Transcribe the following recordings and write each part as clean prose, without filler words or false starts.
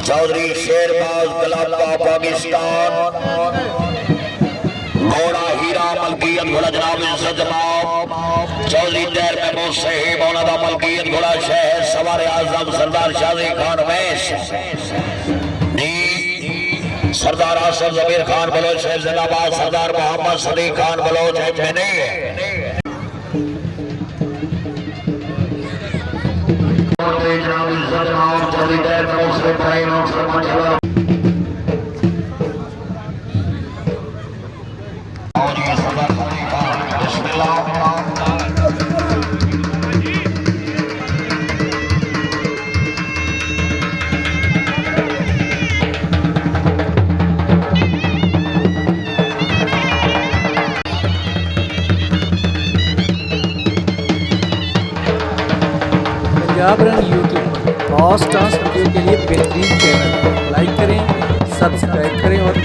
चौधरी शेरबाज गलाबा पाकिस्तान घोड़ा हीरा मलकियत घोड़ा जनाब जनाब चौधरी तैर महमूद साहिब औलादा मलकियत घोड़ा शहर सवार आजम सरदार शादी खान वैश सरदार आसफ जमीर खान बलोच है जिंदाबाद सरदार मोहम्मद सदीक खान बलोच है में नहीं है पंजाब रन यूट्यूब और स्टार्स वीडियो के लिए बेहतरीन चैनल लाइक करें, सब्सक्राइब करें और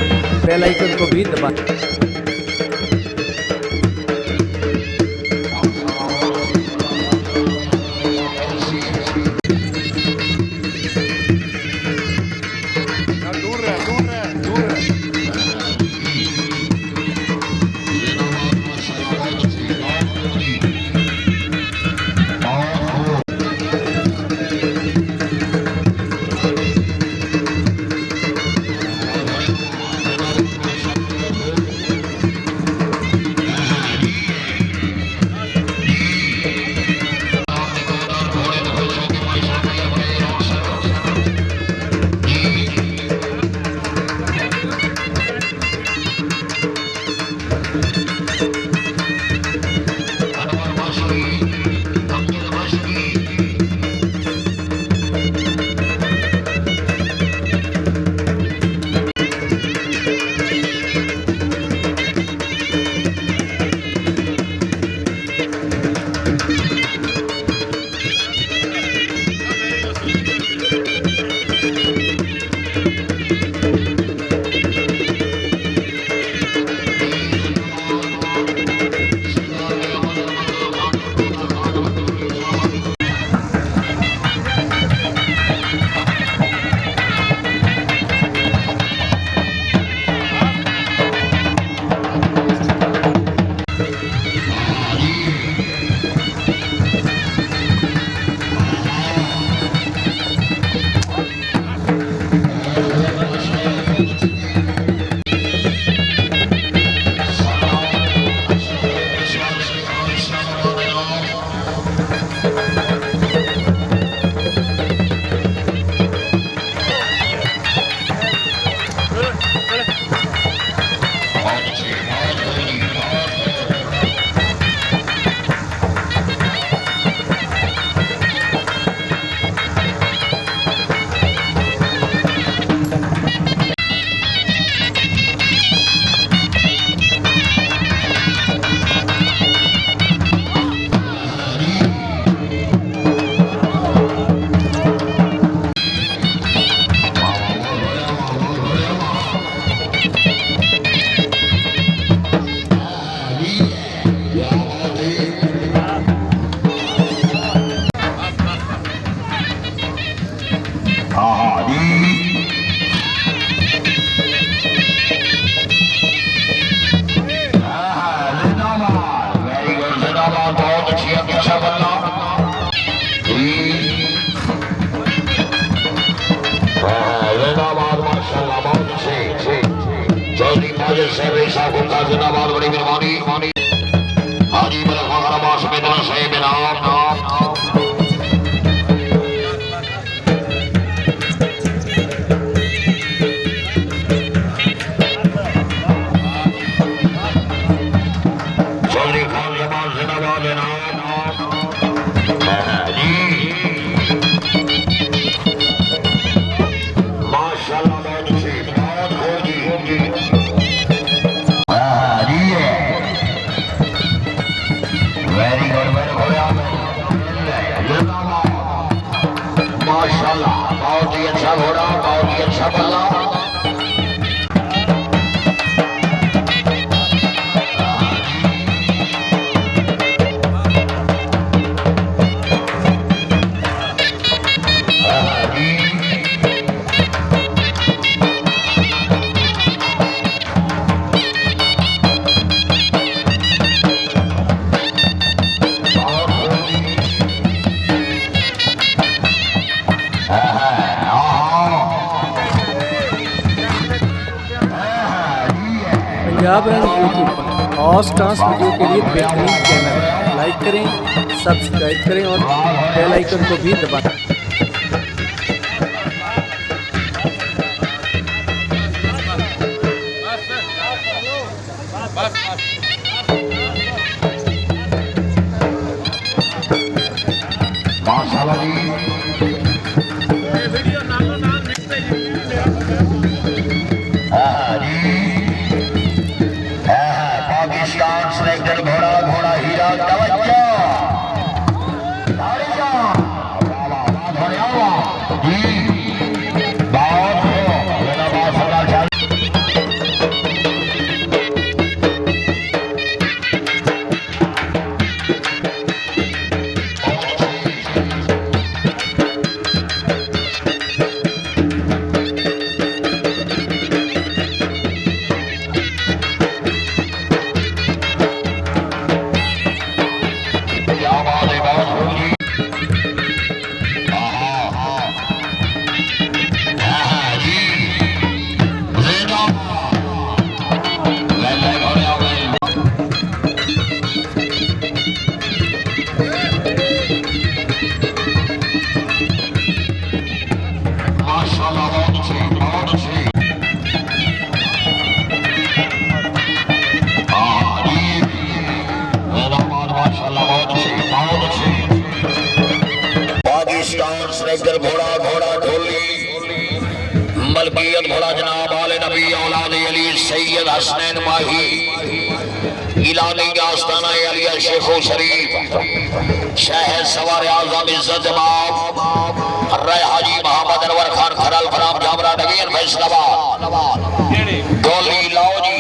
बेल आइकन को भी दबाएं। जिंदाबाद बड़ी मेहरबानी हाजी चौधरी खान जमाल जिंदाबाद माशाल्लाह बहुत अच्छी बहुत खोजी वेरी गुड माशाल्लाह बहुत ही अच्छा घोड़ा बहुत ही अच्छा बल्ला पंजाब रंग यूट्यूब पर और डांस वीडियो के लिए बेहतरीन चैनल लाइक करें, सब्सक्राइब करें और बेल आइकन को भी दबाएं। पाकिस्तान सेलेक्टेड घोड़ा घोड़ा हीरा तवज्जो पाकिस्तान सेलेक्टर घोड़ा घोड़ा ढोली मलकियत घोड़ा जनाब आले नबी औलाद अली सैयद हसनैन माही इलानी आस्ताना अलिया शेखो शरीफ शहर सवार आजम इज्जत बाब रय हाजी मोहम्मद अनवर खान खरल फराम जामरा नगीर फैसलाबाद ढोली लाओ जी।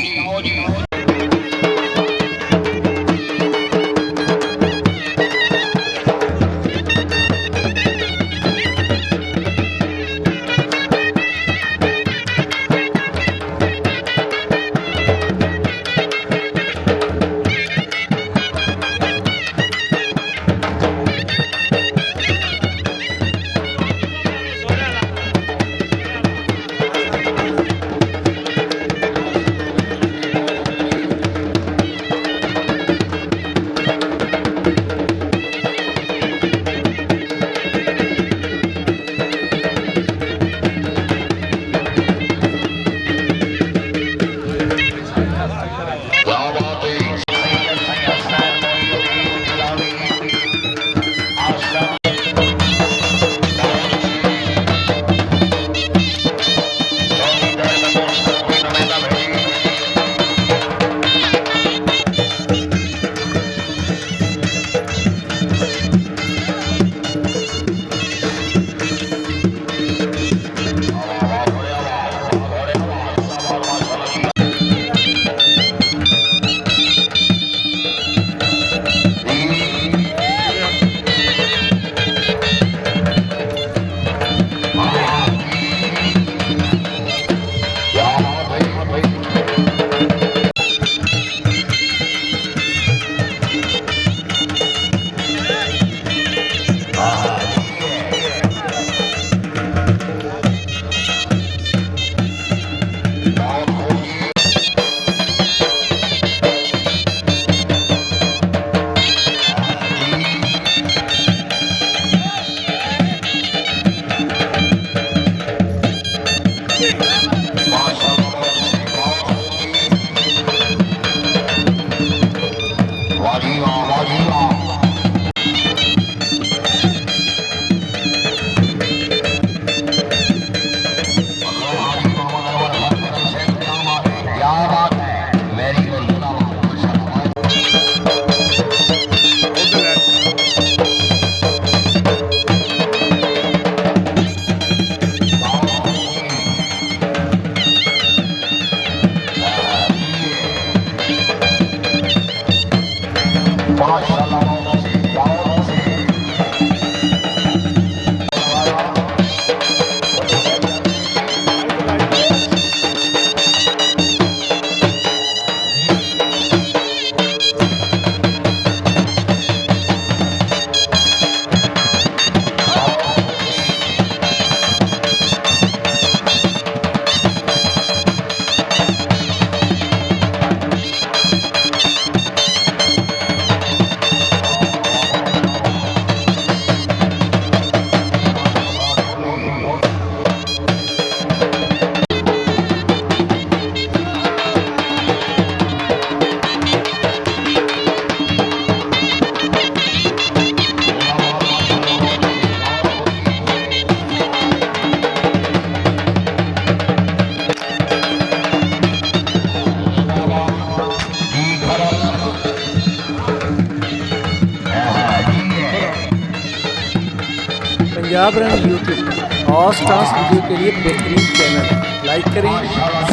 जागरण यूट्यूब फास्ट डांस वीडियो के लिए बेहतरीन चैनल। लाइक करें,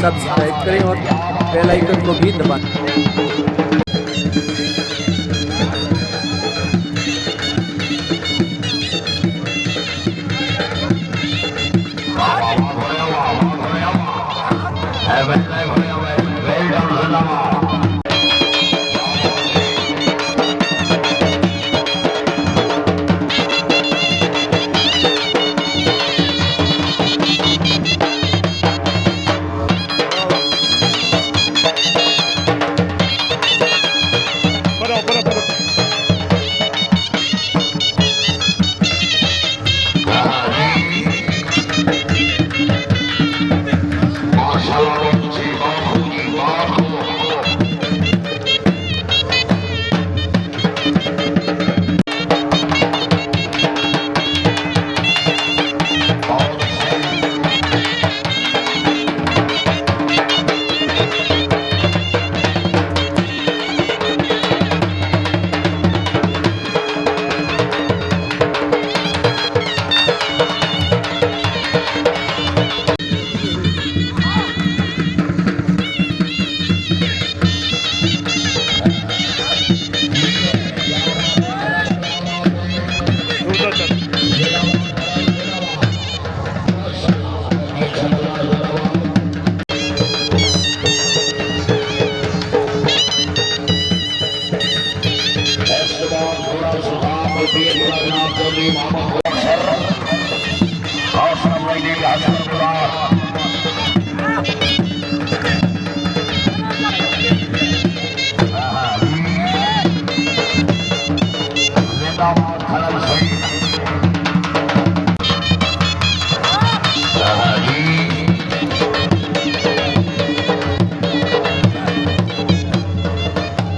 सब्सक्राइब करें और बेल आइकन को भी दबाएं।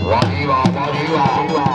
वाह वाह वाह वाह।